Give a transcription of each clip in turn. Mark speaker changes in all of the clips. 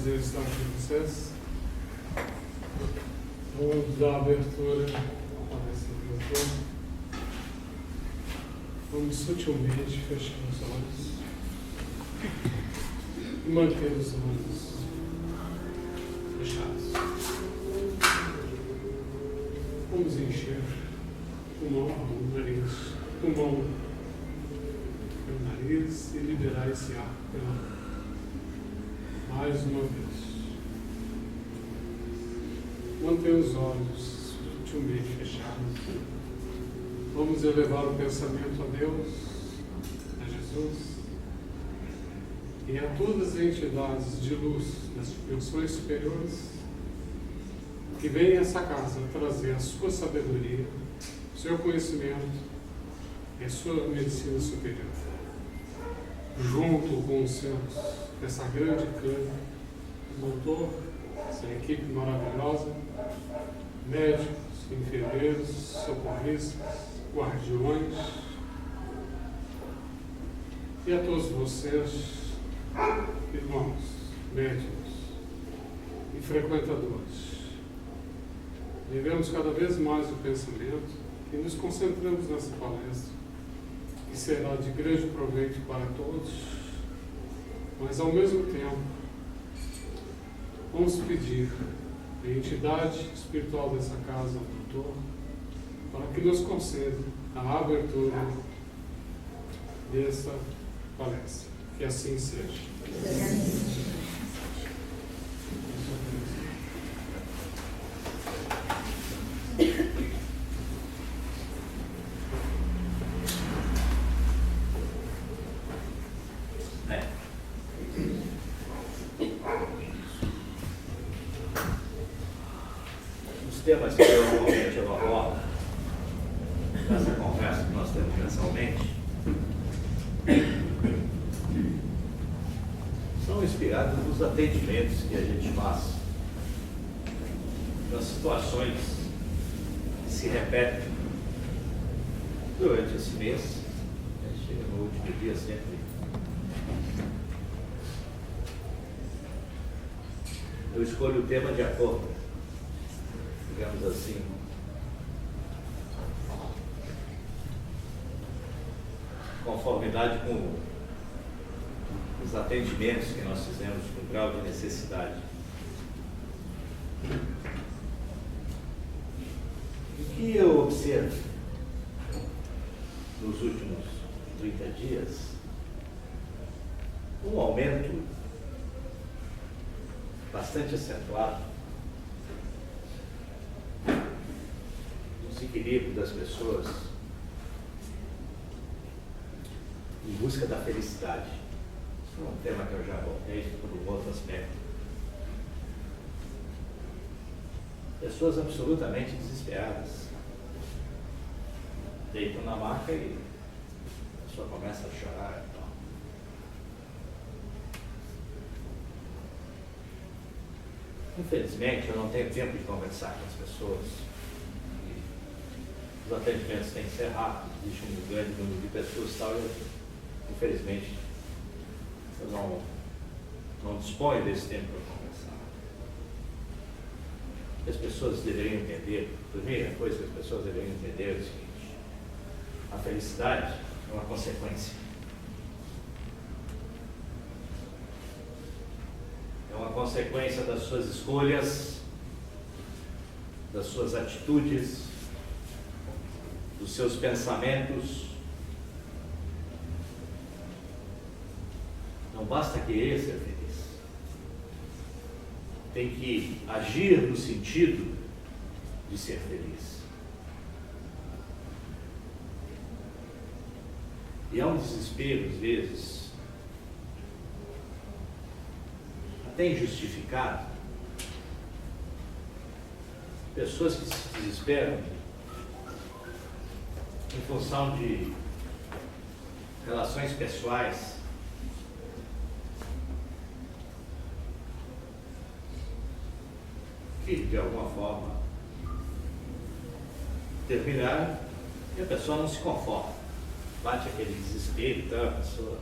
Speaker 1: prazer estar com vocês. Vamos dar abertura a essa abertura. Vamos sutilmente fechar os olhos e manter os olhos fechados. Vamos encher o nariz e liberar esse ar mais uma vez. Manter os olhos sutilmente fechados. Vamos elevar o pensamento a Deus, a Jesus e a todas as entidades de luz das dimensões superiores que vêm a essa casa trazer a sua sabedoria, o seu conhecimento e a sua medicina superior. Junto com os seus, essa grande clã, doutor, essa equipe maravilhosa, médicos, enfermeiros, socorristas, guardiões, e a todos vocês, irmãos, médicos e frequentadores. Levemos cada vez mais o pensamento e nos concentramos nessa palestra, que será de grande proveito para todos, mas ao mesmo tempo vamos pedir a entidade espiritual dessa casa, ao doutor, para que nos conceda a abertura dessa palestra. Que assim seja.
Speaker 2: Os temas que normalmente eu abordo nessa conversa que nós temos mensalmente são inspirados nos atendimentos que a gente faz, nas situações que se repetem durante esse mês. Chega no último dia sempre. Eu escolho o tema de acordo, digamos assim, conformidade com os atendimentos que nós fizemos com grau de necessidade. O que eu observo nos últimos 30 dias, um aumento bastante acentuado no desequilíbrio das pessoas em busca da felicidade. Isso é um tema que eu já abordei por um outro aspecto. Pessoas absolutamente desesperadas. Deitam na maca e a pessoa começa a chorar. Infelizmente, eu não tenho tempo de conversar com as pessoas. Os atendimentos têm que ser rápidos, existe um grande número de pessoas e tal. Infelizmente, eu não disponho desse tempo para conversar. As pessoas deveriam entender, a primeira coisa que as pessoas deveriam entender é o seguinte: a felicidade é uma consequência. É uma consequência das suas escolhas, das suas atitudes, dos seus pensamentos. Não basta querer ser feliz. Tem que agir no sentido de ser feliz. E há um desespero, às vezes, até injustificado. Pessoas que se desesperam em função de relações pessoais que, de alguma forma, terminaram e a pessoa não se conforma. Bate aquele desespero, então a pessoa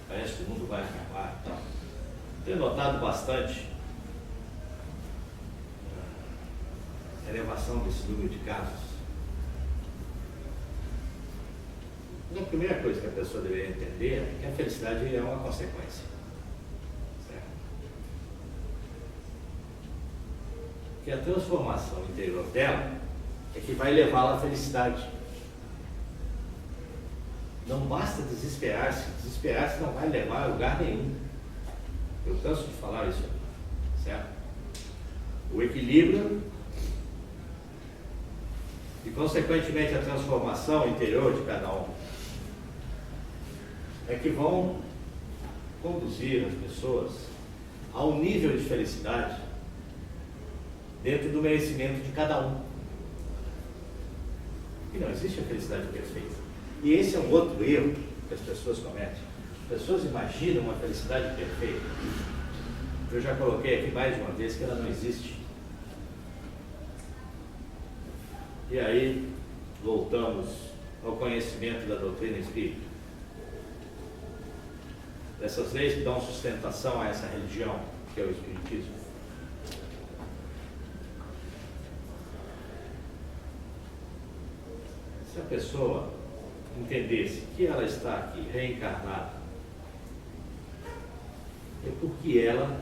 Speaker 2: parece que o mundo vai acabar e tal. tenho notado bastante a elevação desse número de casos. A primeira coisa que a pessoa deveria entender é que a felicidade é uma consequência. Certo? Que a transformação interior dela é que vai levá-la à felicidade. Não basta desesperar-se. Desesperar-se não vai levar a lugar nenhum. Eu canso de falar isso, certo? O equilíbrio e, consequentemente, a transformação interior de cada um é que vão conduzir as pessoas a um nível de felicidade dentro do merecimento de cada um. E não existe a felicidade perfeita. E esse é um outro erro que as pessoas cometem. As pessoas imaginam uma felicidade perfeita. Eu já coloquei aqui mais de uma vez que ela não existe. E aí, voltamos ao conhecimento da doutrina espírita. Dessas leis que dão sustentação a essa religião, que é o Espiritismo. Se a pessoa entendesse que ela está aqui reencarnada, é porque ela,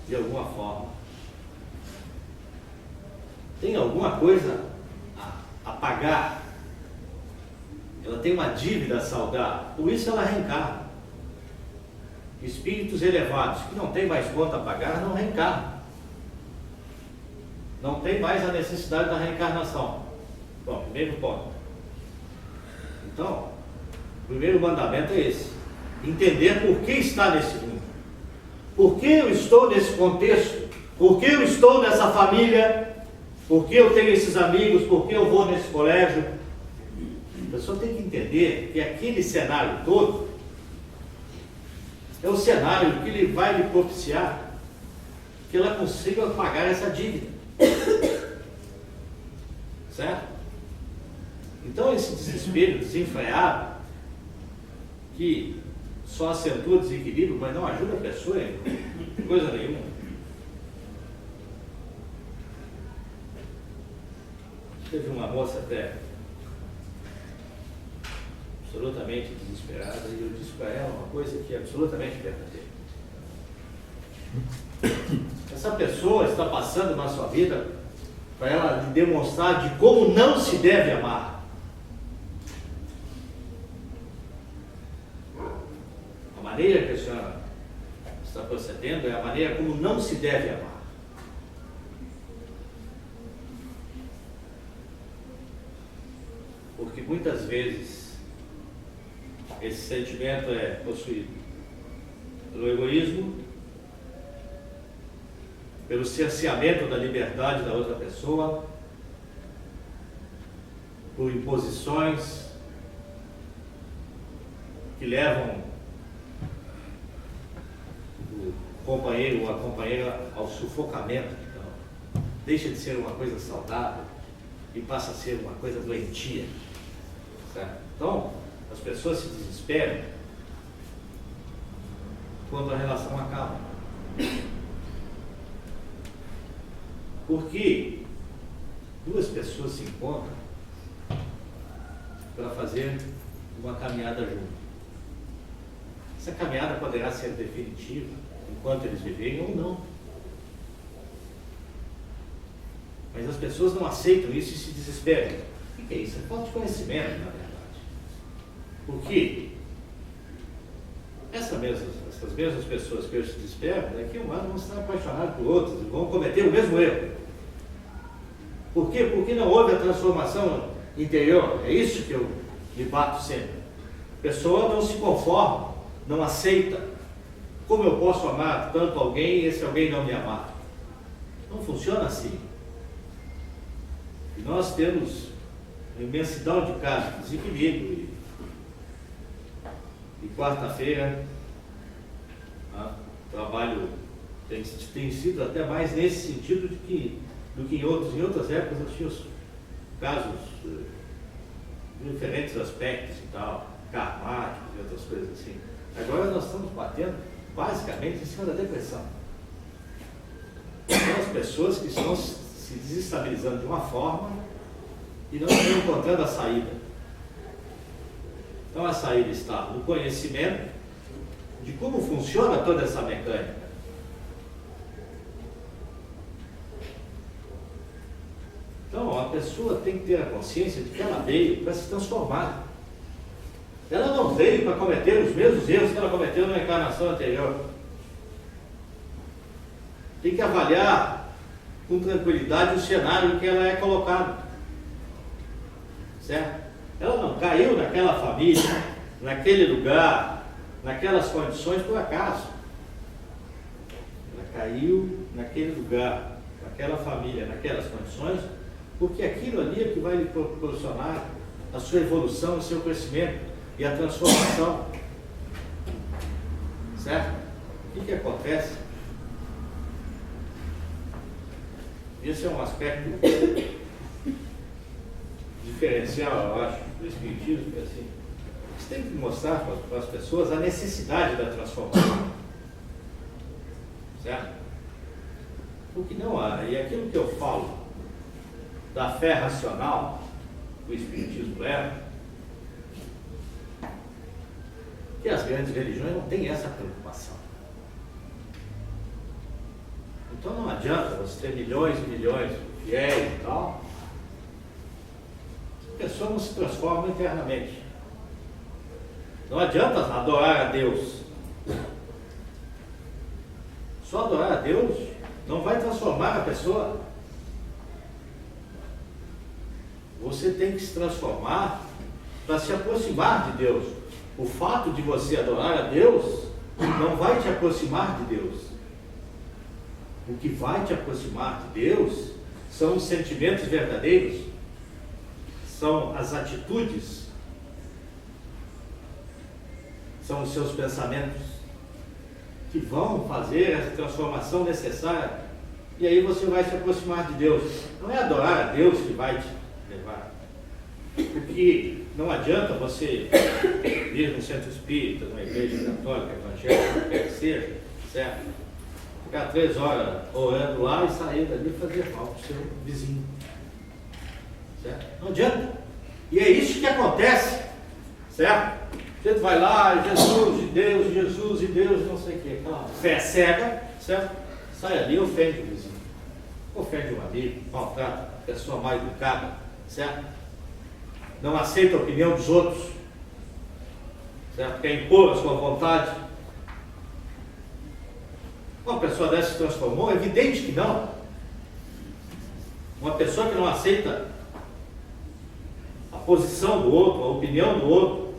Speaker 2: de alguma forma, tem alguma coisa a pagar, ela tem uma dívida a saldar, por isso ela reencarna. Espíritos elevados que não têm mais conta a pagar não reencarnam, não tem mais a necessidade da reencarnação. Bom, primeiro ponto. Então, o primeiro mandamento é esse: entender por que está nesse mundo, por que eu estou nesse contexto, por que eu estou nessa família, por que eu tenho esses amigos, por que eu vou nesse colégio. A pessoa tem que entender que aquele cenário todo é o cenário que ele vai lhe propiciar que ela consiga pagar essa dívida. Certo? Então esse desespero desenfreado, que só acentua o desequilíbrio, mas não ajuda a pessoa em coisa nenhuma. Teve uma moça até absolutamente desesperada, e eu disse para ela uma coisa que é absolutamente verdadeira. Essa pessoa está passando na sua vida para ela lhe demonstrar de como não se deve amar. A maneira que a senhora está procedendo é a maneira como não se deve amar. Porque muitas vezes esse sentimento é possuído pelo egoísmo, pelo cerceamento da liberdade da outra pessoa, por imposições que levam o companheiro ou a companheira ao sufocamento. Então, deixa de ser uma coisa saudável e passa a ser uma coisa doentia. Certo? Então, as pessoas se desesperam quando a relação acaba. Porque duas pessoas se encontram para fazer uma caminhada junto. Essa caminhada poderá ser definitiva enquanto eles viverem ou não. Mas as pessoas não aceitam isso e se desesperam. O que é isso? É falta de conhecimento, na verdade. Porque essas mesmas pessoas que hoje se desesperam, daqui a um ano vão estar apaixonadas por outras e vão cometer o mesmo erro. Por quê? Porque não houve a transformação interior. É isso que eu me bato sempre. A pessoa não se conforma, não aceita. Como eu posso amar tanto alguém e esse alguém não me amar? Não funciona assim. E nós temos uma imensidão de casos de desequilíbrio. E quarta-feira, o trabalho tem sido até mais nesse sentido do que em outras épocas. Eu tinha os casos de diferentes aspectos e tal, karmáticos e outras coisas assim. Agora nós estamos batendo basicamente em cima da depressão. São as pessoas que estão se desestabilizando de uma forma e não estão encontrando a saída. Então a saída está no conhecimento de como funciona toda essa mecânica. Então a pessoa tem que ter a consciência de que ela veio para se transformar. Ela não veio para cometer os mesmos erros que ela cometeu na encarnação anterior. Tem que avaliar com tranquilidade o cenário em que ela é colocada. Certo? Ela não caiu naquela família, naquele lugar, naquelas condições por acaso. Ela caiu naquele lugar, naquela família, naquelas condições, porque aquilo ali é que vai lhe proporcionar a sua evolução, o seu crescimento e a transformação. Certo? O que acontece? Esse é um aspecto diferencial, eu acho, do Espiritismo, que é assim, você tem que mostrar para as pessoas a necessidade da transformação. Certo? O que não há, e aquilo que eu falo da fé racional que o Espiritismo leva, que as grandes religiões não têm essa preocupação. Então não adianta você ter milhões e milhões de fiéis e tal, se a pessoa não se transforma internamente. Não adianta adorar a Deus. Só adorar a Deus não vai transformar a pessoa. Você tem que se transformar para se aproximar de Deus. O fato de você adorar a Deus não vai te aproximar de Deus. O que vai te aproximar de Deus são os sentimentos verdadeiros, são as atitudes, são os seus pensamentos que vão fazer essa transformação necessária, e aí você vai se aproximar de Deus. Não é adorar a Deus que vai te levar, porque não adianta você ir no centro espírita, numa igreja católica, evangélica, qualquer que seja, certo? Ficar 3 horas orando lá e sair dali e fazer mal para o seu vizinho. Certo? Não adianta. E é isso que acontece. Certo? Você vai lá, Jesus e Deus, não sei o que. Aquela fé cega, certo? Sai ali e ofende o vizinho. Ofende um amigo, maltrata a pessoa mal educada, certo? Não aceita a opinião dos outros, certo? Quer impor a sua vontade. Uma pessoa dessa se transformou? É evidente que não. Uma pessoa que não aceita a posição do outro, a opinião do outro,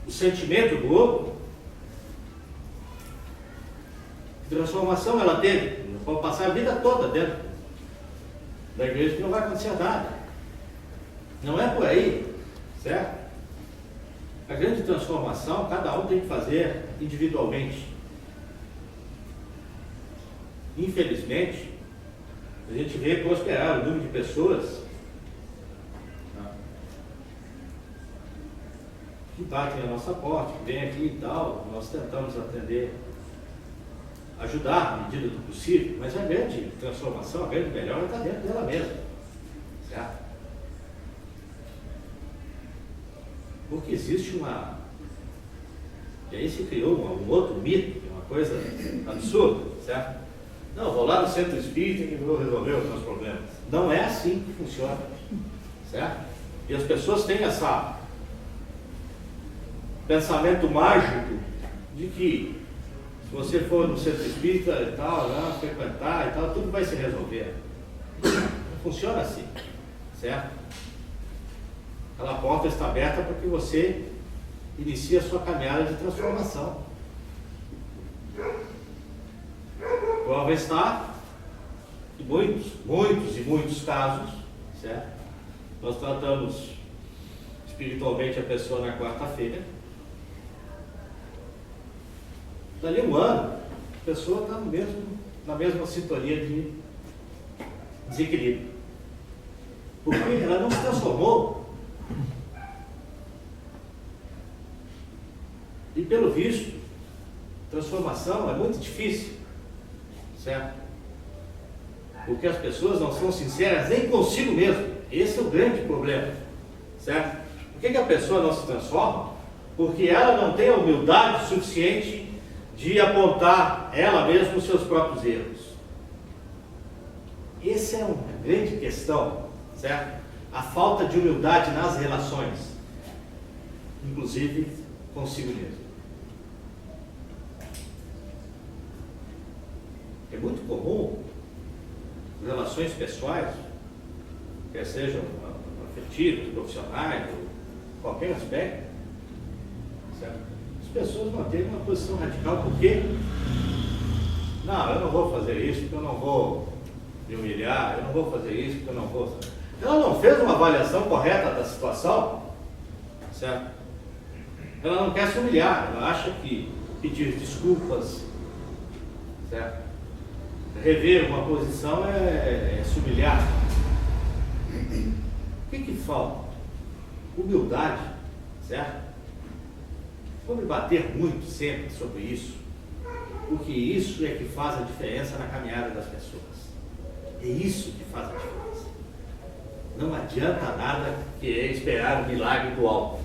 Speaker 2: o sentimento do outro, que transformação ela teve? Não pode passar a vida toda dentro da igreja que não vai acontecer nada. Não é por aí, certo? A grande transformação, cada um tem que fazer individualmente. Infelizmente, a gente vê prosperar o número de pessoas que batem a nossa porta, que vêm aqui e tal. Nós tentamos atender, ajudar na medida do possível, mas a grande transformação, a grande melhora está dentro dela mesma, certo? Porque existe uma... E aí se criou um outro mito, uma coisa absurda, certo? Não, vou lá no centro espírita que vou resolver os meus problemas. Não é assim que funciona, certo? E as pessoas têm esse pensamento mágico de que se você for no centro espírita e tal, lá, frequentar e tal, tudo vai se resolver. Não funciona assim, certo? Aquela porta está aberta para que você inicie a sua caminhada de transformação. Prova está que muitos casos, certo? Nós tratamos espiritualmente a pessoa na quarta-feira. Dali um ano, a pessoa está na mesma sintonia de desequilíbrio. Porque ela não se transformou. E pelo visto, Transformação é muito difícil, certo? Porque as pessoas não são sinceras nem consigo mesmo. Esse é o grande problema, certo? Por que a pessoa não se transforma? Porque ela não tem a humildade suficiente de apontar ela mesma os seus próprios erros. Essa é uma grande questão, certo? A falta de humildade nas relações, inclusive consigo mesmo. É muito comum relações pessoais, quer sejam afetivas, profissionais, ou qualquer aspecto, certo? As pessoas manterem uma posição radical, porque não, eu não vou fazer isso, porque eu não vou me humilhar, eu não vou fazer isso, porque eu não vou. Ela não fez uma avaliação correta da situação, certo? Ela não quer se humilhar, ela acha que pedir desculpas, certo? Rever uma posição é se humilhar. O que falta? Humildade, certo? Vamos debater muito sempre sobre isso, porque isso é que faz a diferença na caminhada das pessoas. É isso que faz a diferença. Não adianta nada querer esperar o milagre do alto.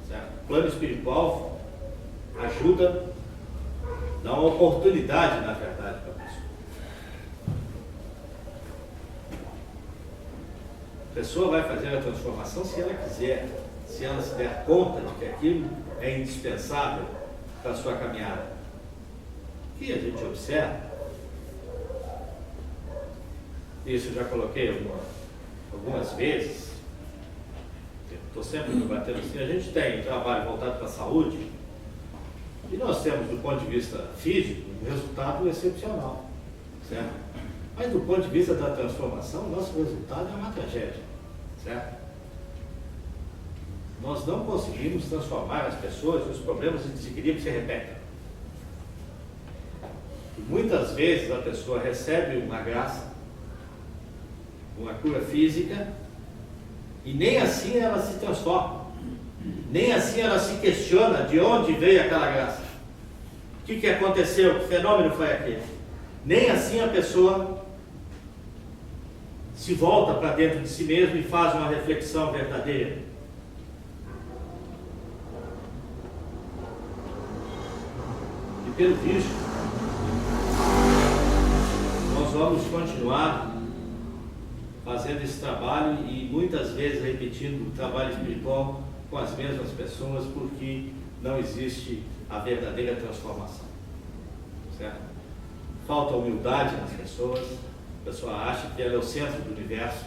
Speaker 2: Certo? O plano espiritual ajuda, dá uma oportunidade, na verdade, para a pessoa. A pessoa vai fazer a transformação se ela quiser, se ela se der conta de que aquilo é indispensável para a sua caminhada. O que a gente observa, isso eu já coloquei algumas vezes, estou sempre debatendo assim, a gente tem um trabalho voltado para a saúde, e nós temos, do ponto de vista físico, um resultado excepcional, certo? Mas do ponto de vista da transformação, nosso resultado é uma tragédia, certo? Nós não conseguimos transformar as pessoas e os problemas de desequilíbrio se repetem. E muitas vezes a pessoa recebe uma graça, uma cura física, e nem assim ela se transforma. Nem assim ela se questiona de onde veio aquela graça. O que aconteceu? Que fenômeno foi aquele? Nem assim a pessoa se volta para dentro de si mesma e faz uma reflexão verdadeira. E pelo visto, nós vamos continuar fazendo esse trabalho e muitas vezes repetindo o trabalho espiritual com as mesmas pessoas, porque não existe a verdadeira transformação, certo? Falta humildade nas pessoas, a pessoa acha que ela é o centro do universo,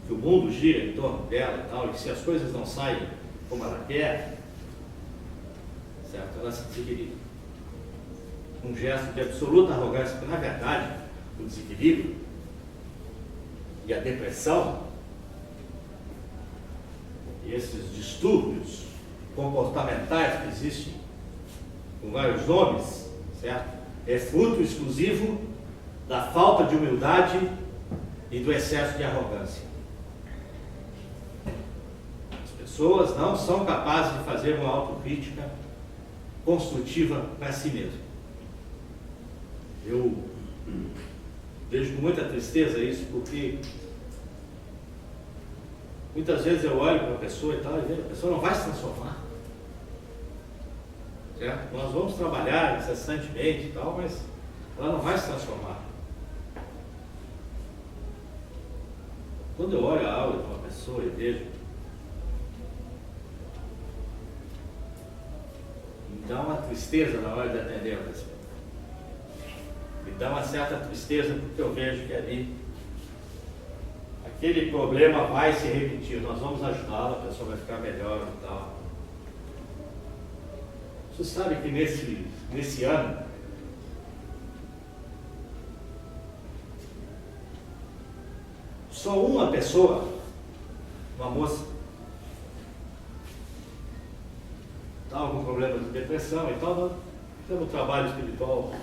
Speaker 2: que o mundo gira em torno dela e tal, e se as coisas não saem como ela quer, certo? Ela se desequilibra. Um gesto de absoluta arrogância, porque na verdade o desequilíbrio e a depressão e esses distúrbios comportamentais que existem com vários nomes, certo? É fruto exclusivo da falta de humildade e do excesso de arrogância. As pessoas não são capazes de fazer uma autocrítica construtiva para si mesmas. Eu vejo com muita tristeza isso, porque muitas vezes eu olho para a pessoa e tal, e vejo, a pessoa não vai se transformar. Certo? Nós vamos trabalhar incessantemente e tal, mas ela não vai se transformar. Quando eu olho a aula de uma pessoa e vejo, me dá uma tristeza na hora de atender a pessoa. Me dá uma certa tristeza porque eu vejo que ali aquele problema vai se repetir. Nós vamos ajudá-la, a pessoa vai ficar melhor e tal. Você sabe que nesse ano só uma pessoa, uma moça, estava com problema de depressão e tal, nós fizemos trabalho espiritual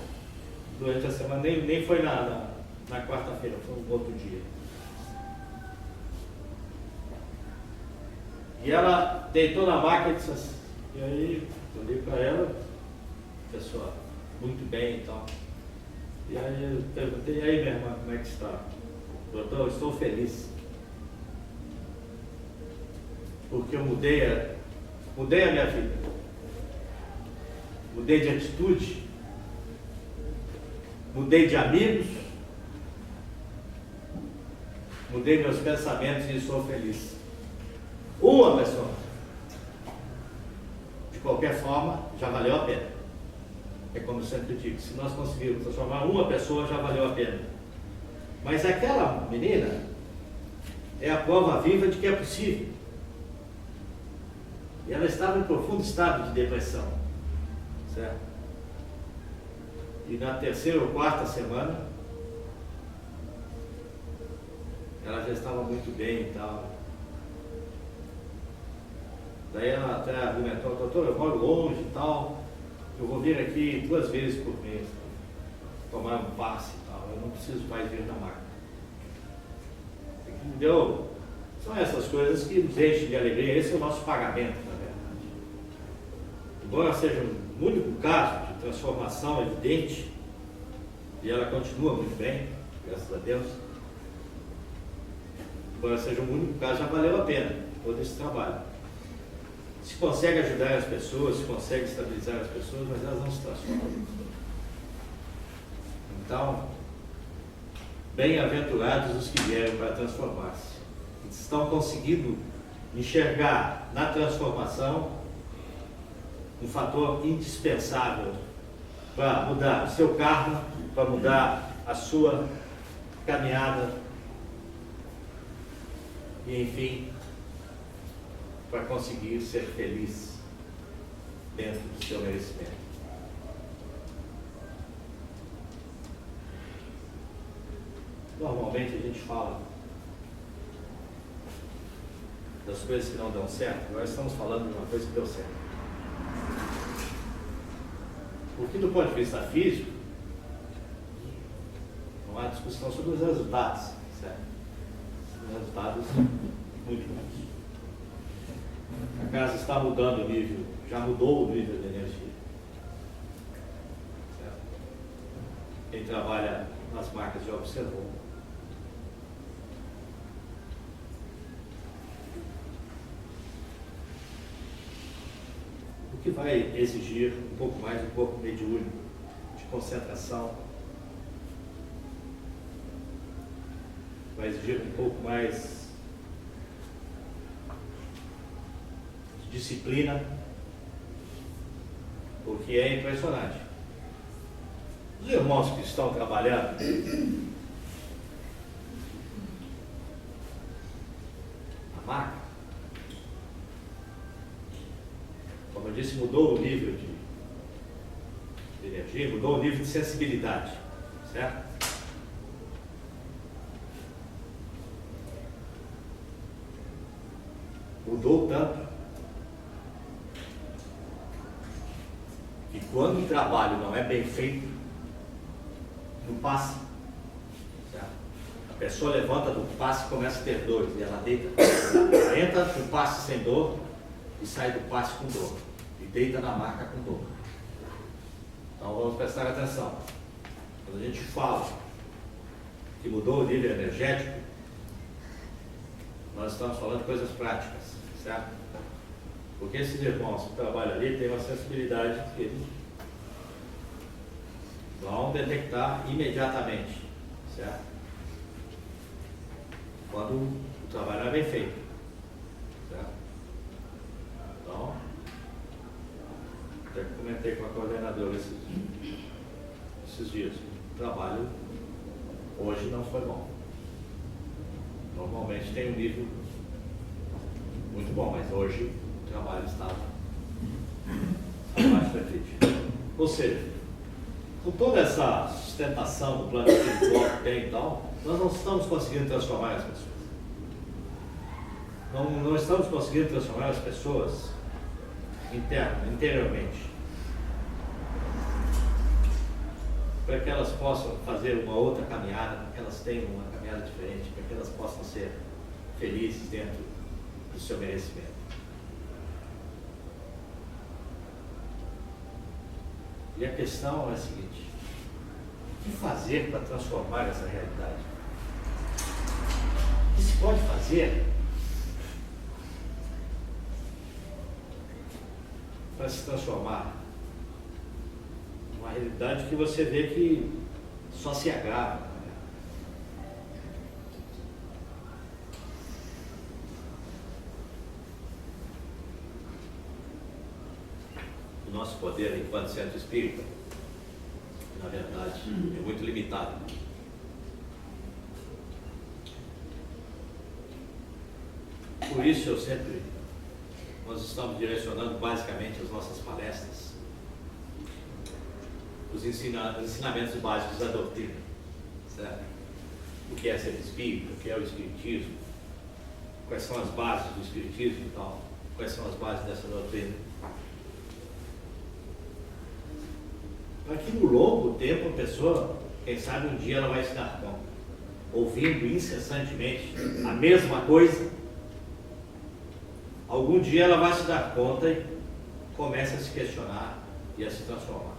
Speaker 2: durante a semana, nem foi na quarta-feira, foi um outro dia. E ela deitou na maca e disse assim, E aí, eu li para ela, pessoa muito bem e tal. E aí eu perguntei, e aí minha irmã, como é que está? Doutor, eu estou feliz. Porque eu mudei a minha vida. Mudei de atitude. Mudei de amigos. Mudei meus pensamentos e estou feliz. Uma pessoa. De qualquer forma, já valeu a pena. É como eu sempre digo, se nós conseguirmos transformar uma pessoa, já valeu a pena. Mas aquela menina é a prova viva de que é possível. E ela estava em profundo estado de depressão. Certo? E na terceira ou quarta semana, ela já estava muito bem e tal. Daí ela até argumentou, doutor, eu moro longe e tal, eu vou vir aqui 2 vezes por mês, tomar um passe e tal, eu não preciso mais vir na máquina. Entendeu? São essas coisas que nos enchem de alegria, esse é o nosso pagamento, na verdade. Embora seja um único caso de transformação evidente, e ela continua muito bem, graças a Deus, embora seja um único caso, já valeu a pena todo esse trabalho. Se consegue ajudar as pessoas, se consegue estabilizar as pessoas, mas elas não se transformam. Então, bem-aventurados os que vieram para transformar-se. Estão conseguindo enxergar na transformação um fator indispensável para mudar o seu karma, para mudar a sua caminhada e, enfim, para conseguir ser feliz dentro do seu merecimento. Normalmente a gente fala das coisas que não dão certo, agora estamos falando de uma coisa que deu certo. Porque do ponto de vista físico, não há discussão sobre os resultados, certo? Os resultados muito bons. A casa está mudando o nível, já mudou o nível de energia. Certo? Quem trabalha nas marcas já observou. O que vai exigir um pouco mais um corpo mediúnico, de concentração, vai exigir um pouco mais de disciplina, porque é impressionante. Os irmãos que estão trabalhando na marca, como eu disse, mudou o nível de energia, mudou o nível de sensibilidade, certo? Mudou tanto que quando o trabalho não é bem feito, não passa. Certo? A pessoa levanta do passe e começa a ter dores, e ela deita, ela entra no passe sem dor e sai do passe com dor, e deita na maca com dor. Então vamos prestar atenção. Quando a gente fala que mudou o nível energético, nós estamos falando de coisas práticas, certo? Porque esses irmãos que trabalham ali têm uma sensibilidade que eles vão detectar imediatamente, certo? Quando o trabalho não é bem feito, certo? Então, até que comentei com a coordenadora esses dias, o trabalho hoje não foi bom. Normalmente tem um nível muito bom, mas hoje o trabalho estava abaixo da crítica. Ou seja, com toda essa sustentação do plano espiritual que tem e tal, nós não estamos conseguindo transformar as pessoas. Não estamos conseguindo transformar as pessoas interiormente, para que elas possam fazer uma outra caminhada, para que elas tenham uma caminhada diferente, para que elas possam ser felizes dentro do seu merecimento. E a questão é a seguinte: o que fazer para transformar essa realidade? O que se pode fazer para se transformar numa realidade que você vê que só se agrava? O nosso poder enquanto centro espírita, na verdade, é muito limitado. Por isso nós estamos direcionando basicamente as nossas palestras, os ensinamentos básicos da doutrina, certo? O que é ser espírita, o que é o espiritismo, quais são as bases do espiritismo e tal, quais são as bases dessa doutrina. Para que no longo tempo a pessoa, quem sabe um dia ela vai se dar conta, ouvindo incessantemente a mesma coisa, algum dia ela vai se dar conta e começa a se questionar e a se transformar.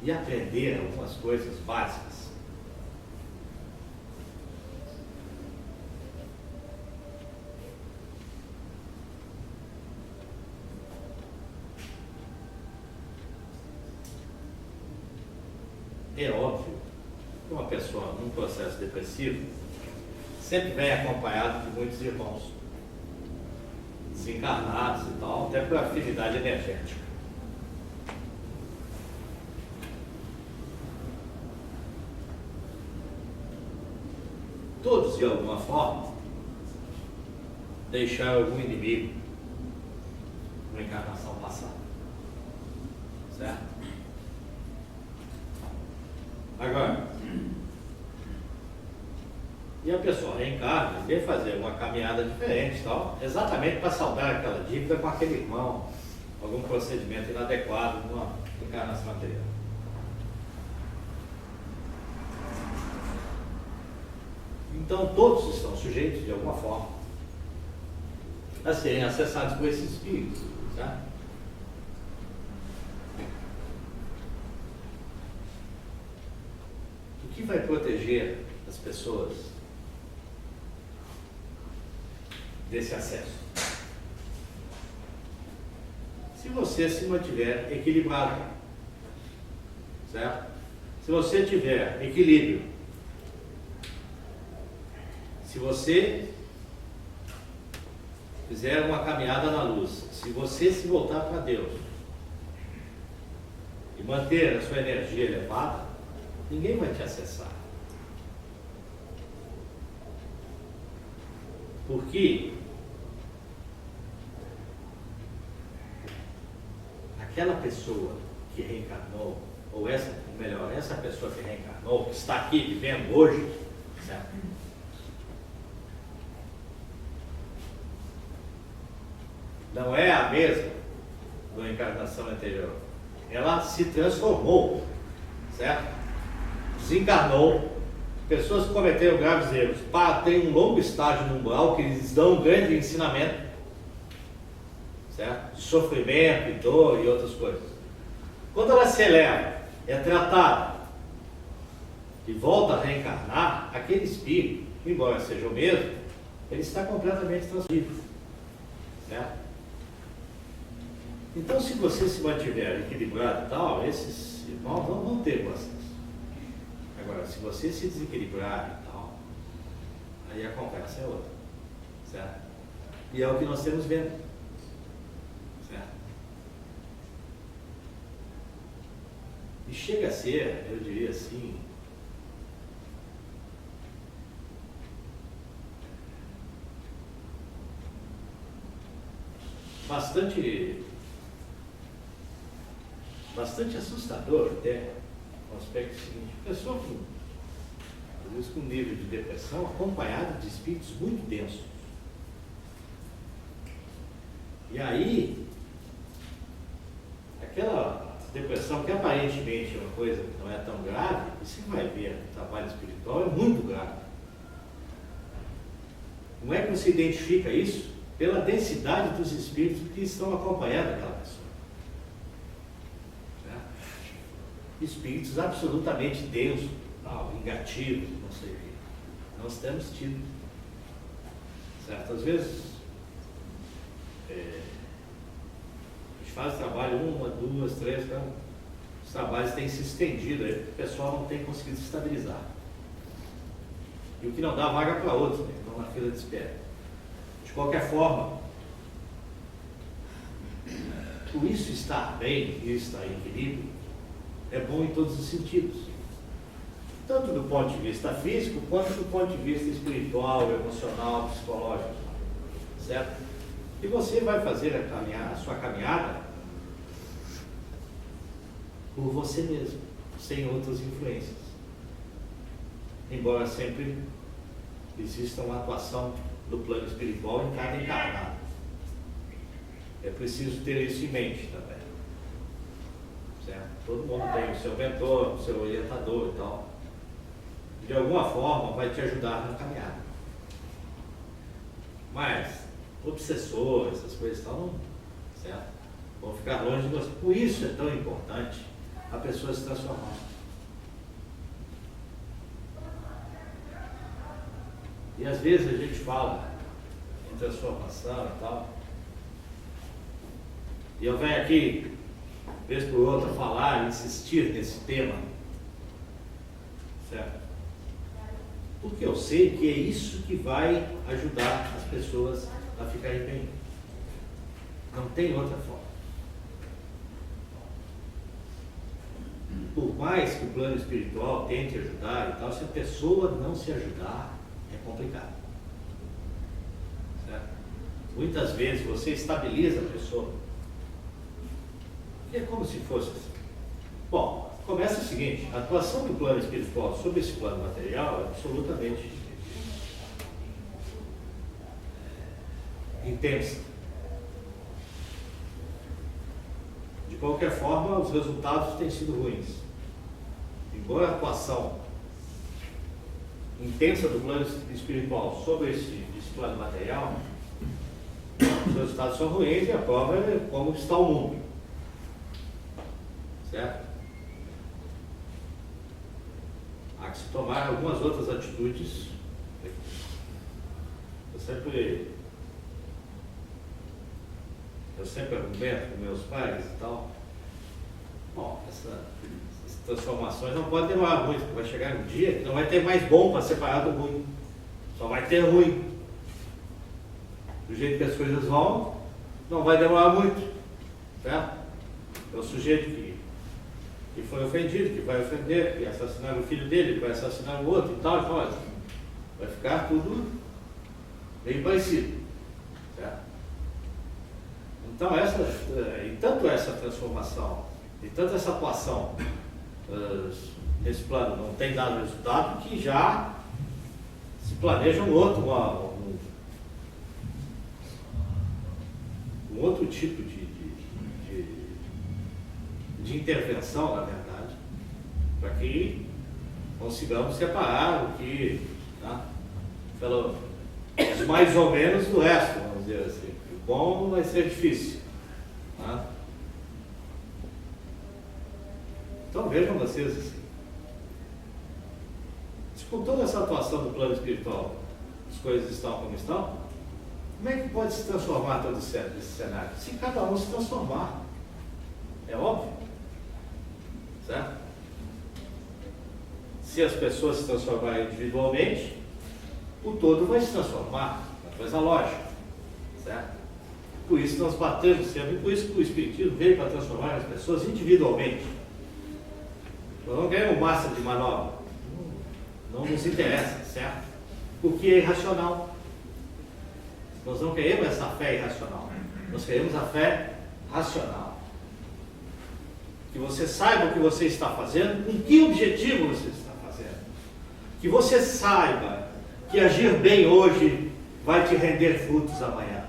Speaker 2: E aprender algumas coisas básicas. É óbvio que uma pessoa num processo depressivo sempre vem acompanhado de muitos irmãos desencarnados e tal, até por afinidade energética. Todos, de alguma forma, deixaram algum inimigo na encarnação passada, certo? Agora, e a pessoa reencarna e vem fazer uma caminhada diferente, tal, exatamente para saldar aquela dívida com aquele irmão, algum procedimento inadequado numa encarnação anterior. Então todos estão sujeitos, de alguma forma, a serem acessados por esses espíritos, certo? O que vai proteger as pessoas desse acesso? Se você se mantiver equilibrado, certo? Se você tiver equilíbrio, se você fizer uma caminhada na luz, se você se voltar para Deus e manter a sua energia elevada, ninguém vai te acessar. Porque aquela pessoa que reencarnou, ou essa pessoa que reencarnou, que está aqui vivendo hoje, certo? Não é a mesma da encarnação anterior. Ela se transformou, certo? Desencarnou. Pessoas que cometeram graves erros têm um longo estágio no umbral que lhes dão um grande ensinamento, certo? De sofrimento e dor e outras coisas. Quando ela se eleva, é tratada e volta a reencarnar, aquele espírito, embora seja o mesmo, ele está completamente transformado, certo? Então, se você se mantiver equilibrado e tal, esses irmãos vão ter processo. Agora, se você se desequilibrar e tal, aí a conversa é outra, certo? E é o que nós temos vendo, certo? E chega a ser, eu diria assim, bastante assustador até, no aspecto seguinte: pessoa às vezes com nível de depressão acompanhada de espíritos muito densos. E aí, aquela depressão que aparentemente é uma coisa que não é tão grave, você vai ver, o trabalho espiritual é muito grave. Como é que você identifica isso? Pela densidade dos espíritos que estão acompanhando aquela pessoa. Certo? Espíritos absolutamente densos, vingativos, não sei o quê. Nós temos tido. Certo? Às vezes, a gente faz trabalho, 1, 2, 3, os trabalhos têm se estendido, aí o pessoal não tem conseguido se estabilizar. E o que não dá vaga para outros, né? Estão na fila de espera. De qualquer forma, por isso estar bem e estar em equilíbrio é bom em todos os sentidos. Tanto do ponto de vista físico, quanto do ponto de vista espiritual, emocional, psicológico. Certo? E você vai fazer a sua caminhada por você mesmo, sem outras influências. Embora sempre exista uma atuação do plano espiritual em cada encarnado. É preciso ter isso em mente também. Certo? Todo mundo tem o seu mentor, o seu orientador e tal. De alguma forma vai te ajudar na caminhada. Mas, obsessor, essas coisas estão, certo? Vão ficar longe de você. Por isso é tão importante a pessoa se transformar. E às vezes a gente fala em transformação e tal. E eu venho aqui, vez por outra, falar, insistir nesse tema. Certo? Porque eu sei que é isso que vai ajudar as pessoas a ficarem bem. Não tem outra forma. Por mais que o plano espiritual tente ajudar e tal, se a pessoa não se ajudar, é complicado. Certo? Muitas vezes você estabiliza a pessoa. E é como se fosse assim. Bom, começa o seguinte: a atuação do plano espiritual sobre esse plano material é absolutamente intensa. De qualquer forma, os resultados têm sido ruins. Embora a atuação intensa do plano espiritual sobre esse plano material, os resultados são ruins e a prova é como está o mundo. Certo? Há que se tomar algumas outras atitudes. Eu sempre argumento com meus pais e tal. Bom, essas transformações não podem demorar muito, porque vai chegar um dia que não vai ter mais bom para separar do ruim. Só vai ter ruim. Do jeito que as coisas vão, não vai demorar muito. Certo? É o sujeito que foi ofendido, que vai ofender, que assassinar o filho dele, que vai assassinar o outro e tal, vai ficar tudo bem parecido. Certo? Então, tanto essa transformação e tanto essa atuação nesse plano não tem dado resultado, que já se planeja um outro tipo de intervenção, na verdade, para que consigamos separar o que, tá, mais ou menos do resto, vamos dizer assim. O bom vai ser difícil. Tá? Então vejam vocês assim. Se com toda essa atuação do plano espiritual as coisas estão como estão, como é que pode se transformar todo esse cenário? Se cada um se transformar. É óbvio. Certo? Se as pessoas se transformarem individualmente, o todo vai se transformar. É uma coisa lógica. Certo? Por isso nós batemos sempre, por isso que o Espiritismo veio para transformar as pessoas individualmente. Nós não queremos massa de manobra. Não nos interessa, certo? Porque é irracional. Nós não queremos essa fé irracional. Nós queremos a fé racional. Que você saiba o que você está fazendo, com que objetivo você está fazendo. Que você saiba que agir bem hoje vai te render frutos amanhã.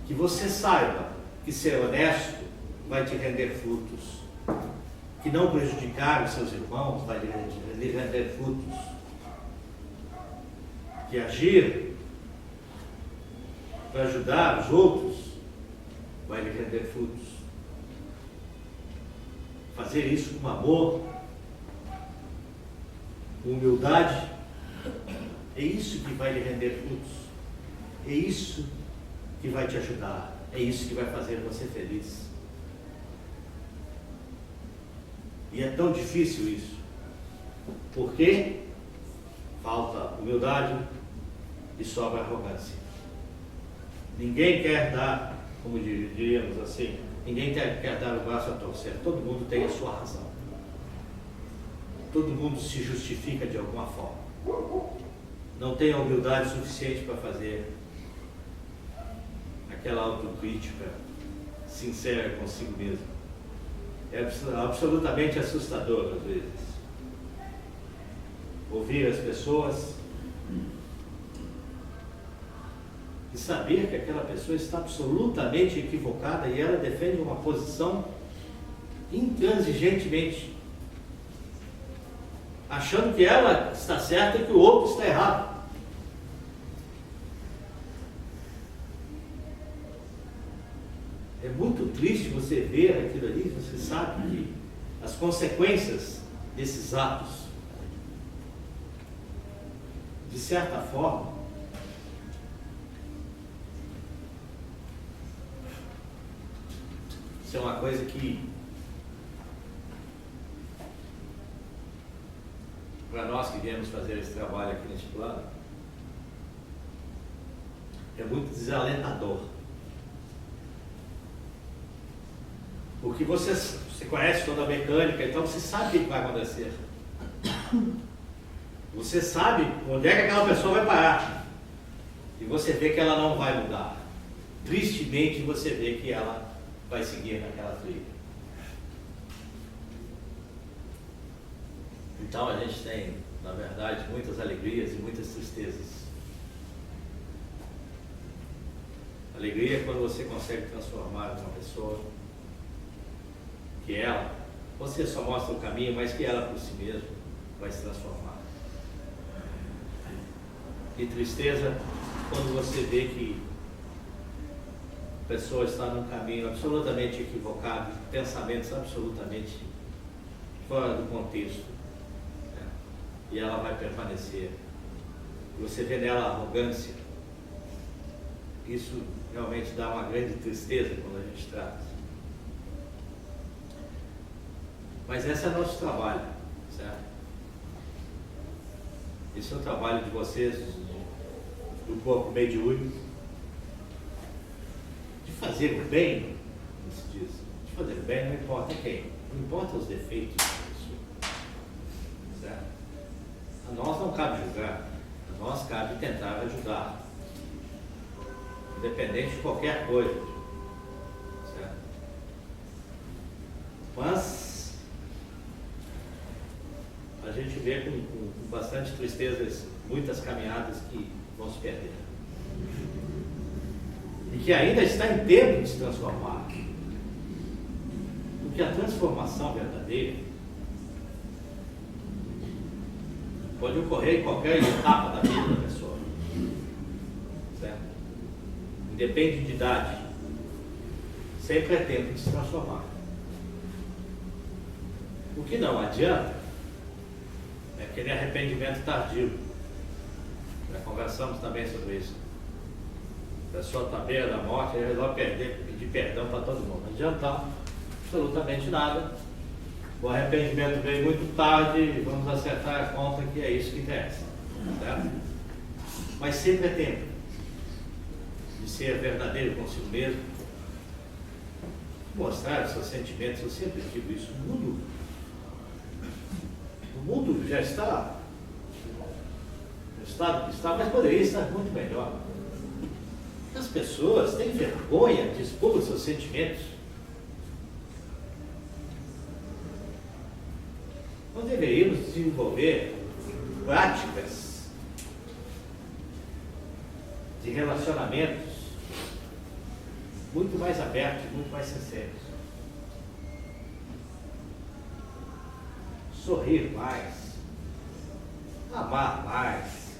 Speaker 2: Que você saiba que ser honesto vai te render frutos. Que não prejudicar os seus irmãos vai lhe render frutos. Que agir para ajudar os outros, vai lhe render frutos. Fazer isso com amor, com humildade, é isso que vai lhe render frutos. É isso que vai te ajudar. É isso que vai fazer você feliz. E é tão difícil isso. Porque falta humildade e sobra arrogância. Ninguém quer dar, como diríamos assim, ninguém quer dar o braço a torcer. Todo mundo tem a sua razão. Todo mundo se justifica de alguma forma. Não tem a humildade suficiente para fazer aquela autocrítica sincera consigo mesmo. É absolutamente assustador às vezes ouvir as pessoas e saber que aquela pessoa está absolutamente equivocada e ela defende uma posição intransigentemente, achando que ela está certa e que o outro está errado. É muito triste você ver aquilo ali, você sabe que as consequências desses atos, de certa forma, isso é uma coisa que, para nós que viemos fazer esse trabalho aqui neste plano, é muito desalentador. Porque você conhece toda a mecânica, então você sabe o que vai acontecer. Você sabe onde é que aquela pessoa vai parar. E você vê que ela não vai mudar. Tristemente você vê que ela vai seguir naquela trilha. Então a gente tem, na verdade, muitas alegrias e muitas tristezas. Alegria é quando você consegue transformar uma pessoa, que ela, você só mostra o caminho, mas que ela por si mesma vai se transformar. E tristeza quando você vê que a pessoa está num caminho absolutamente equivocado, pensamentos absolutamente fora do contexto, né? E ela vai permanecer. Você vê nela arrogância. Isso realmente dá uma grande tristeza quando a gente trata. Mas esse é o nosso trabalho, certo? Esse é o trabalho de vocês, do corpo mediúnico, de fazer o bem, como se diz, de fazer o bem não importa quem, não importa os defeitos da pessoa, certo? A nós não cabe julgar, a nós cabe tentar ajudar, independente de qualquer coisa, certo? Mas a gente vê com bastante tristeza muitas caminhadas que vão se perder. E que ainda está em tempo de se transformar. Porque a transformação verdadeira pode ocorrer em qualquer etapa da vida da pessoa. Certo? Independe de idade. Sempre é tempo de se transformar. O que não adianta é aquele arrependimento tardio. Já conversamos também sobre isso. A pessoa está à beira da morte e resolve pedir perdão para todo mundo. Não adianta absolutamente nada. O arrependimento veio muito tarde, vamos acertar a conta que é isso que interessa. Certo? Mas sempre é tempo de ser verdadeiro consigo mesmo, mostrar os seus sentimentos. Eu sempre digo isso. O mundo já está no estado que está, mas poderia estar muito melhor. As pessoas têm vergonha de expor os seus sentimentos. Nós deveríamos desenvolver práticas de relacionamentos muito mais abertos, muito mais sinceros. Sorrir mais, amar mais,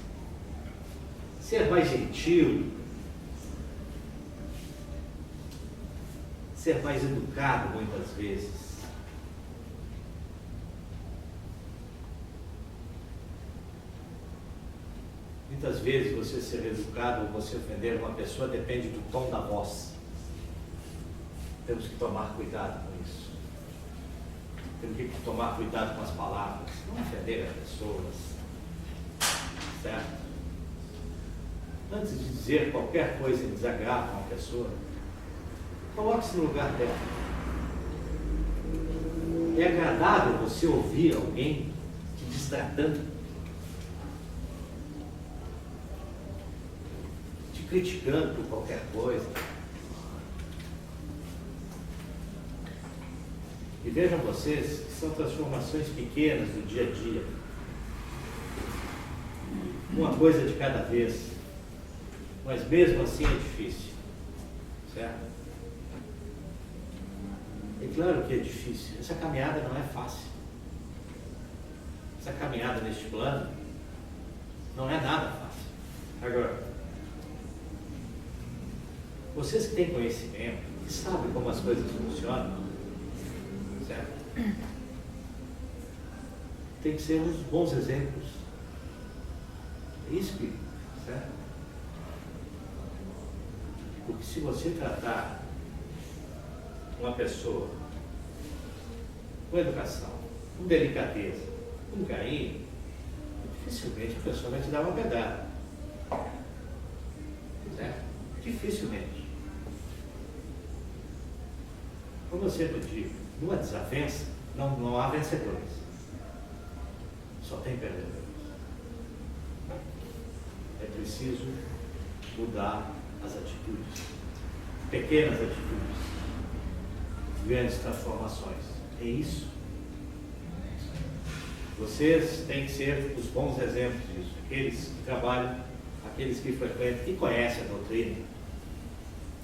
Speaker 2: ser mais gentil, ser mais educado muitas vezes. Muitas vezes você ser educado ou você ofender uma pessoa depende do tom da voz. Temos que tomar cuidado com isso. Temos que tomar cuidado com as palavras, não ofender as pessoas. Certo? Antes de dizer qualquer coisa que desagrada uma pessoa, coloque-se no lugar dela. É agradável você ouvir alguém te destratando, te criticando por qualquer coisa. E vejam vocês que são transformações pequenas do dia a dia. Uma coisa de cada vez. Mas mesmo assim é difícil. Certo? É claro que é difícil. Essa caminhada não é fácil. Essa caminhada neste plano não é nada fácil. Agora, vocês que têm conhecimento, que sabem como as coisas funcionam, certo? Tem que ser uns bons exemplos. É isso que, certo? Porque se você tratar uma pessoa com educação, com delicadeza, com carinho, dificilmente a pessoa vai te dar uma pedrada. Certo? Dificilmente. Como eu sempre digo, numa desavença não há vencedores. Só tem perdedores. É preciso mudar as atitudes. Pequenas atitudes. Grandes transformações. É isso. Vocês têm que ser os bons exemplos disso. Aqueles que trabalham, aqueles que frequentam, que conhecem a doutrina,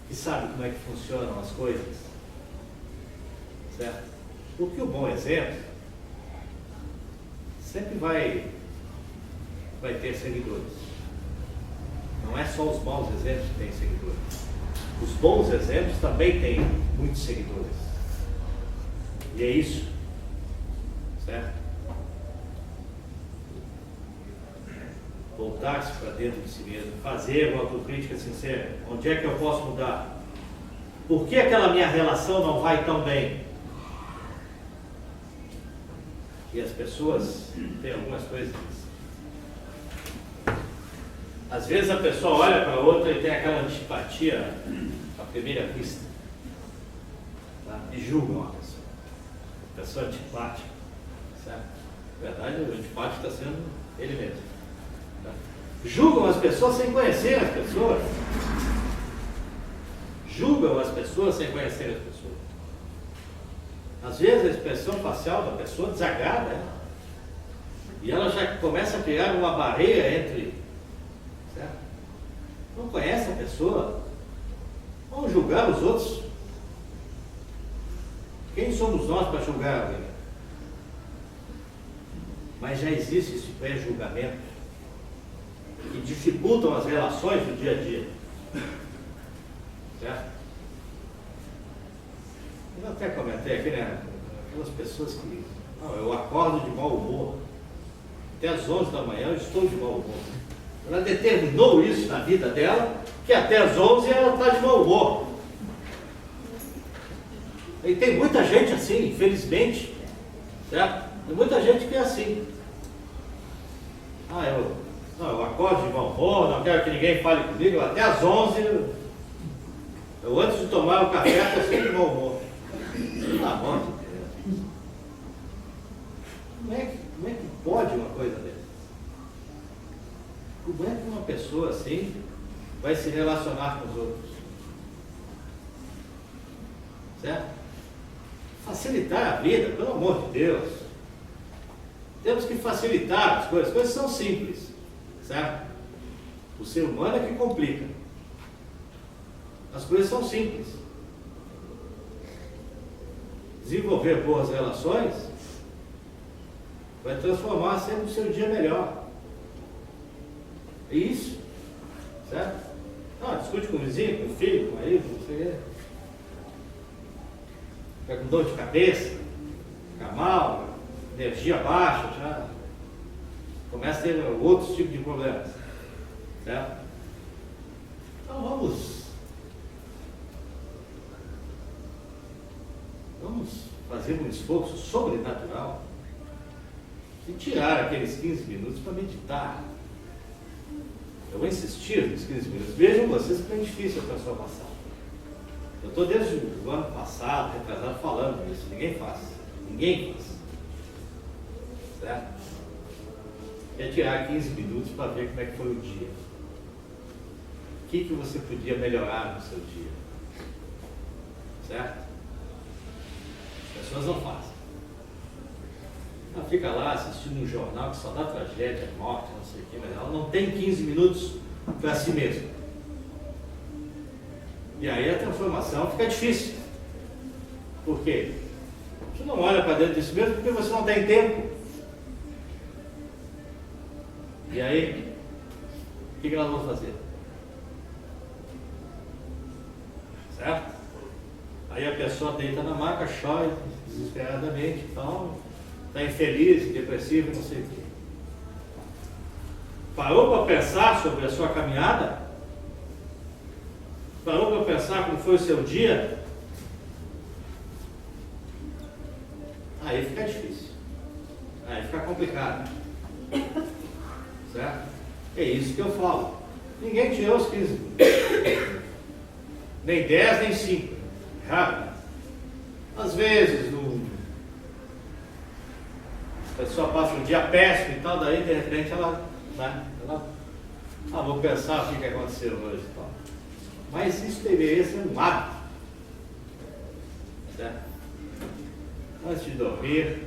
Speaker 2: que sabem como é que funcionam as coisas. Certo? Porque o bom exemplo sempre vai ter seguidores. Não é só os maus exemplos que têm seguidores. Os bons exemplos também têm muitos seguidores. E é isso. Certo? Voltar-se para dentro de si mesmo. Fazer uma autocrítica sincera. Onde é que eu posso mudar? Por que aquela minha relação não vai tão bem? E as pessoas têm algumas coisas. Às vezes a pessoa olha para a outra e tem aquela antipatia à primeira vista. Tá? E julgam a pessoa. A pessoa antipática. Certo? Na verdade, o antipático está sendo ele mesmo. Tá? Julgam as pessoas sem conhecer as pessoas. Julgam as pessoas sem conhecer as pessoas. Às vezes a expressão facial da pessoa desagrada, né? E ela já começa a criar uma barreira entre, certo? Não conhece a pessoa, vamos julgar os outros. Quem somos nós para julgar alguém? Mas já existe esse pré-julgamento que dificultam as relações do dia a dia, certo? Eu até comentei aqui, né? Aquelas pessoas que... Não, eu acordo de mau humor. Até às 11 da manhã eu estou de mau humor. Ela determinou isso na vida dela, que até às 11 ela está de mau humor. E tem muita gente assim, infelizmente. Certo? Tem muita gente que é assim. Eu acordo de mau humor, não quero que ninguém fale comigo. Até às 11, eu antes de tomar o café, estou sempre de mau humor. Pelo amor de Deus. Como é que pode uma coisa dessa? Como é que uma pessoa assim vai se relacionar com os outros? Certo? Facilitar a vida, pelo amor de Deus. Temos que facilitar as coisas são simples. Certo? O ser humano é que complica. As coisas são simples. Desenvolver boas relações vai transformar sempre o seu dia melhor. É isso. Certo? Discute com o vizinho, com o filho, com o marido, não sei o quê. fica com dor de cabeça, fica mal, energia baixa, já começa a ter outros tipos de problemas. Certo? Então vamos fazer um esforço sobrenatural e tirar aqueles 15 minutos para meditar. Eu vou insistir nos 15 minutos. Vejam vocês que é difícil a transformação. Eu estou desde o ano passado, retrasado, falando isso. Ninguém faz. Ninguém faz. Certo? É tirar 15 minutos para ver como é que foi o dia. O que você podia melhorar no seu dia. Certo? As pessoas não fazem. Ela fica lá assistindo um jornal que só dá tragédia, morte, não sei o que, mas ela não tem 15 minutos para si mesma. E aí a transformação fica difícil. Por quê? Você não olha para dentro de si mesmo porque você não tem tempo. E aí, o que elas vão fazer? Certo? Aí a pessoa deita na maca, chora desesperadamente, então, está infeliz, depressivo, não sei o quê. Parou para pensar sobre a sua caminhada? Parou para pensar como foi o seu dia? Aí fica difícil. Aí fica complicado. Certo? É isso que eu falo. Ninguém tirou os 15 minutos. Nem 10, nem 5. Errado. Às vezes, a pessoa passa um dia péssimo e tal, daí de repente ela vou pensar o que aconteceu hoje e tal. Mas isso deveria ser um hábito. Certo? Antes de dormir,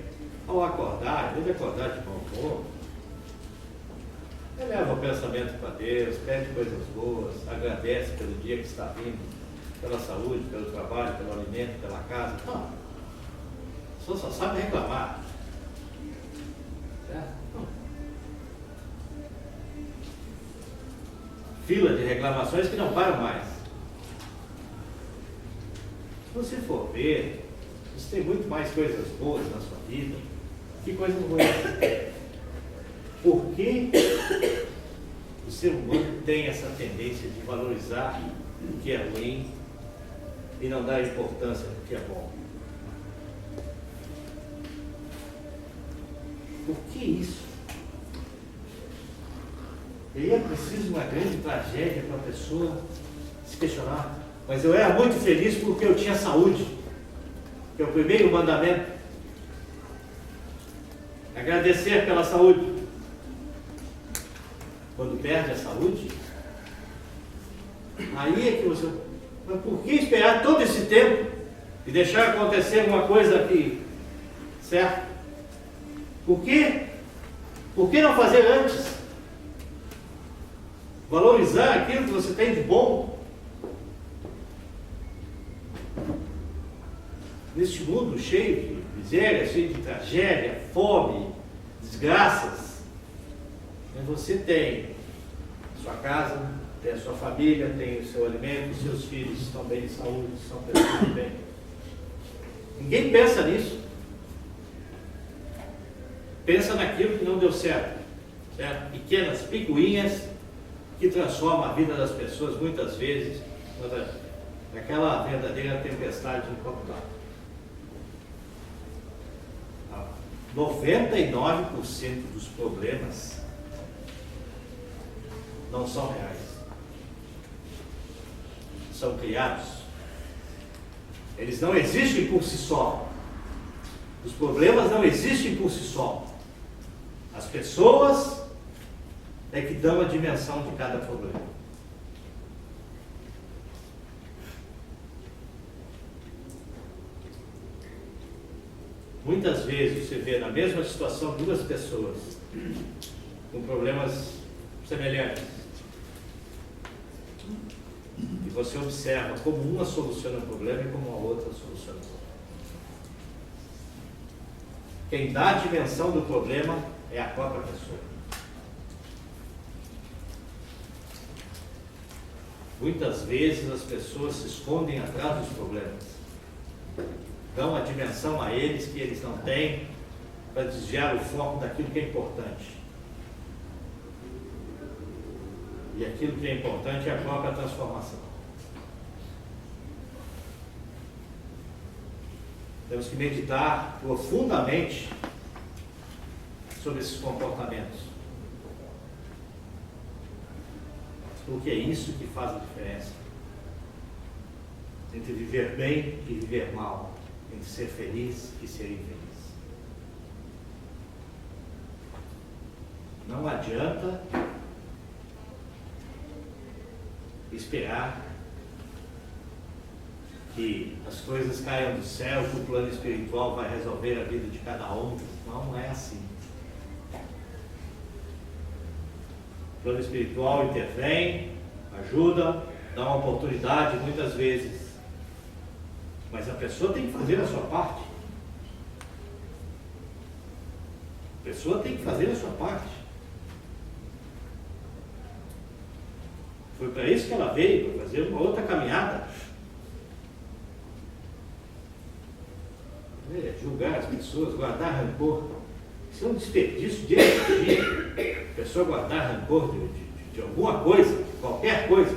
Speaker 2: ao acordar, em vez de acordar de bom humor, eleva o pensamento para Deus, pede coisas boas, agradece pelo dia que está vindo, pela saúde, pelo trabalho, pelo alimento, pela casa. Não. A pessoa só sabe reclamar. Certo? Não. Fila de reclamações que não param mais. Se você for ver, você tem muito mais coisas boas na sua vida que coisas ruins. Por que o ser humano tem essa tendência de valorizar o que é ruim e não dar importância no que é bom? Por que isso? E aí é preciso uma grande tragédia para a pessoa se questionar. Mas eu era muito feliz porque eu tinha saúde, que é o primeiro mandamento. Agradecer pela saúde. Quando perde a saúde, aí é que você... Mas por que esperar todo esse tempo e deixar acontecer alguma coisa aqui? Certo? Por quê? Por que não fazer antes? Valorizar aquilo que você tem de bom. Neste mundo cheio de miséria, cheio de tragédia, fome, desgraças, você tem sua casa, tem a sua família, tem o seu alimento, os seus filhos estão bem de saúde, são pessoas de bem. Ninguém pensa nisso. Pensa naquilo que não deu certo. Pequenas picuinhas que transformam a vida das pessoas muitas vezes naquela verdadeira tempestade incomportável. 99% dos problemas não são reais. São criados. Eles não existem por si só. Os problemas não existem por si só. As pessoas é que dão a dimensão de cada problema. Muitas vezes você vê na mesma situação duas pessoas com problemas semelhantes. E você observa como uma soluciona o problema e como a outra soluciona o problema. Quem dá a dimensão do problema é a própria pessoa. Muitas vezes as pessoas se escondem atrás dos problemas. dão a dimensão a eles que eles não têm, para desviar o foco daquilo que é importante. E aquilo que é importante é a própria transformação. Temos que meditar profundamente sobre esses comportamentos. Porque é isso que faz a diferença entre viver bem e viver mal, entre ser feliz e ser infeliz. Não adianta esperar que as coisas caiam do céu, que o plano espiritual vai resolver a vida de cada um. Não é assim. O plano espiritual intervém, ajuda, dá uma oportunidade muitas vezes. Mas a pessoa tem que fazer a sua parte. A pessoa tem que fazer a sua parte. Foi para isso que ela veio, para fazer uma outra caminhada. Julgar as pessoas, guardar rancor. Isso é um desperdício de energia. A pessoa guardar rancor de alguma coisa, qualquer coisa,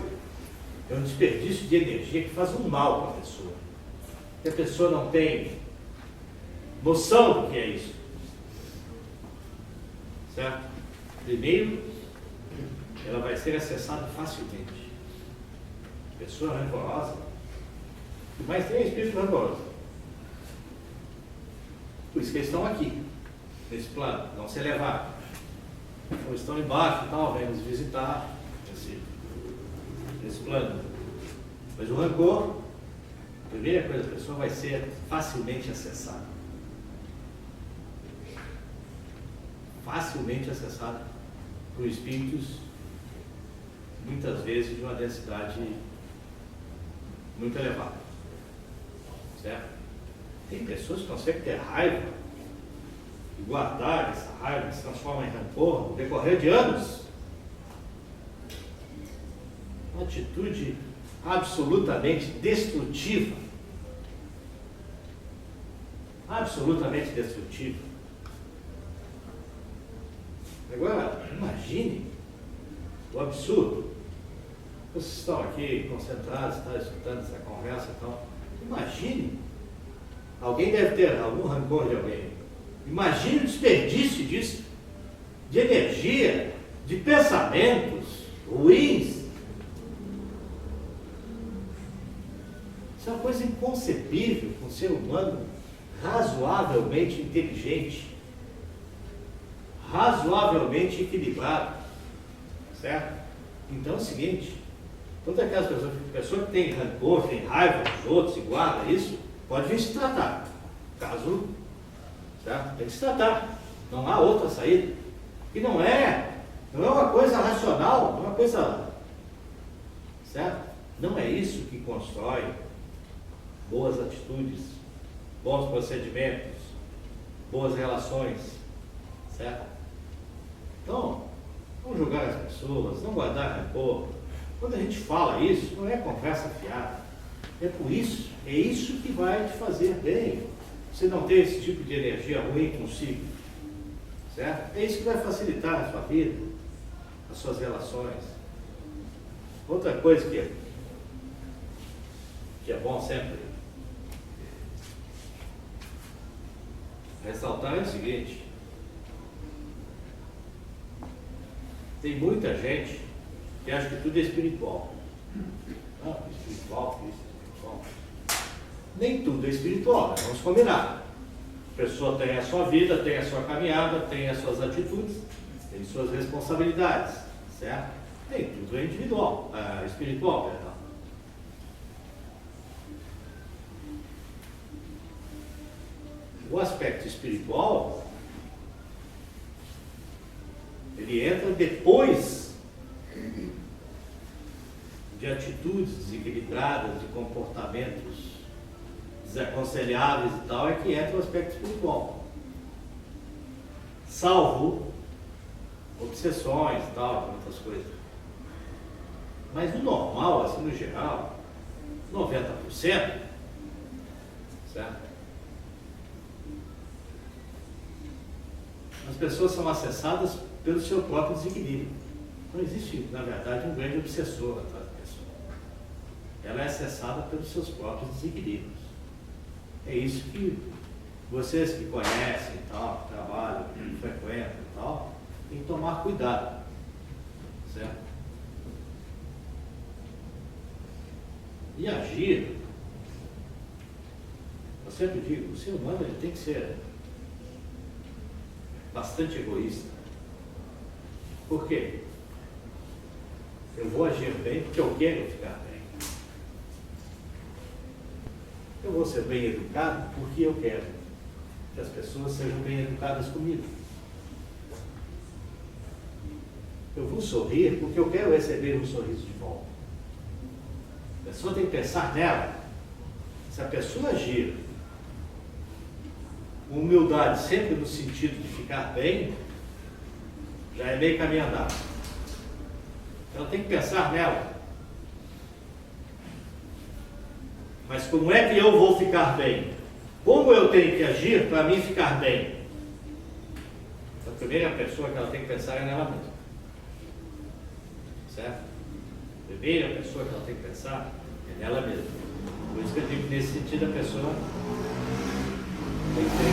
Speaker 2: é um desperdício de energia que faz um mal para a pessoa. E a pessoa não tem noção do que é isso. Certo? Primeiro, ela vai ser acessada facilmente. Pessoa rancorosa, o que mais tem é espírito rancoroso. Por isso que eles estão aqui, nesse plano, não se elevar. Ou estão embaixo e tal, vêm nos visitar nesse plano. Mas o rancor, a primeira coisa, a pessoa vai ser facilmente acessada. Facilmente acessada por espíritos, muitas vezes de uma densidade muito elevada. Certo? Tem pessoas que conseguem ter raiva e guardar essa raiva, que se transforma em rancor no decorrer de anos. Uma atitude absolutamente destrutiva. Absolutamente destrutiva. Agora, imagine o absurdo. Vocês estão aqui concentrados, estão escutando essa conversa e tal. Imagine. Alguém deve ter algum rancor de alguém. Imagine o desperdício disso, de energia, de pensamentos ruins. Isso é uma coisa inconcebível para um ser humano razoavelmente inteligente, razoavelmente equilibrado. Certo? Então é o seguinte, todas aquelas pessoas que têm rancor, têm raiva dos outros e guarda isso, pode vir se tratar. Caso, certo? Tem que se tratar. Não há outra saída. E não é uma coisa racional, não é uma coisa, certo? Não é isso que constrói boas atitudes, bons procedimentos, boas relações, certo? Então, não julgar as pessoas, não guardar rancor. Quando a gente fala isso, não é conversa fiada. É por isso, é isso que vai te fazer bem. Você não ter esse tipo de energia ruim consigo. Certo? É isso que vai facilitar a sua vida, as suas relações. Outra coisa que é bom sempre ressaltar é o seguinte: tem muita gente que acha que tudo é espiritual. Não, espiritual, isso. Nem tudo é espiritual, né? Vamos combinar. A pessoa tem a sua vida, tem a sua caminhada, tem as suas atitudes, tem suas responsabilidades, certo? Nem tudo é individual, espiritual, perdão. O aspecto espiritual, ele entra depois de atitudes desequilibradas, de comportamentos desaconselháveis e tal, é que entra o aspecto espiritual. Salvo obsessões e tal, outras coisas. Mas no normal, assim, no geral, 90%, certo? As pessoas são acessadas pelo seu próprio desequilíbrio. Não existe, na verdade, um grande obsessor atrás da pessoa. Ela é acessada pelos seus próprios desequilíbrios. É isso que vocês que conhecem e tal, que trabalham, que frequentam e tal, tem que tomar cuidado. Certo? E agir, eu sempre digo, o ser humano ele tem que ser bastante egoísta. Por quê? Eu vou agir bem porque eu quero ficar bem. Eu vou ser bem educado porque eu quero que as pessoas sejam bem educadas comigo. Eu vou sorrir porque eu quero receber um sorriso de volta. A pessoa tem que pensar nela. Se a pessoa agir com humildade, sempre no sentido de ficar bem, já é meio caminho andado. Ela tem que pensar nela. Mas como é que eu vou ficar bem? Como eu tenho que agir para mim ficar bem? A primeira pessoa que ela tem que pensar é nela mesma. Certo? A primeira pessoa que ela tem que pensar é nela mesma. Por isso que eu digo que nesse sentido a pessoa tem que ser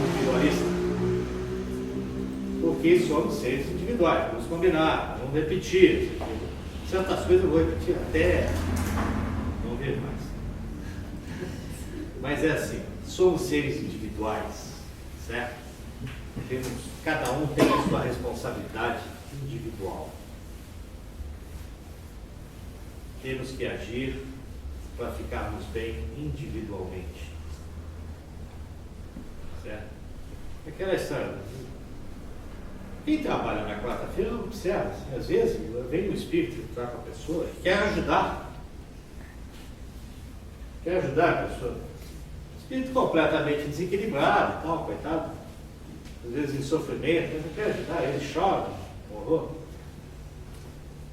Speaker 2: individualista. Porque somos seres individuais, vamos combinar, vamos repetir. Certas coisas eu vou repetir até não ver mais. Mas é assim, somos seres individuais, certo? Cada um tem a sua responsabilidade individual. Temos que agir para ficarmos bem individualmente. Certo? Aquela história. Quem trabalha na quarta-feira observa, assim, às vezes vem um espírito entrar com a pessoa e quer ajudar. Quer ajudar a pessoa. Espírito completamente desequilibrado e tal, coitado. Às vezes em sofrimento, mas não quer ajudar, ele chora, horror.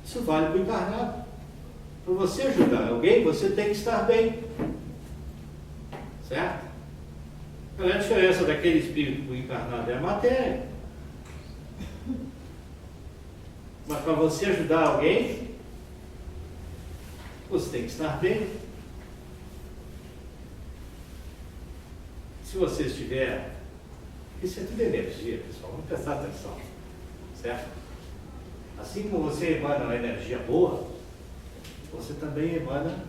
Speaker 2: Isso vale para o encarnado. Para você ajudar alguém, você tem que estar bem. Certo? Qual é a diferença daquele espírito para o encarnado? É a matéria. Mas para você ajudar alguém, você tem que estar bem. Se você estiver... Isso é tudo energia, pessoal. Vamos prestar atenção. Certo? Assim como você emana uma energia boa, você também emana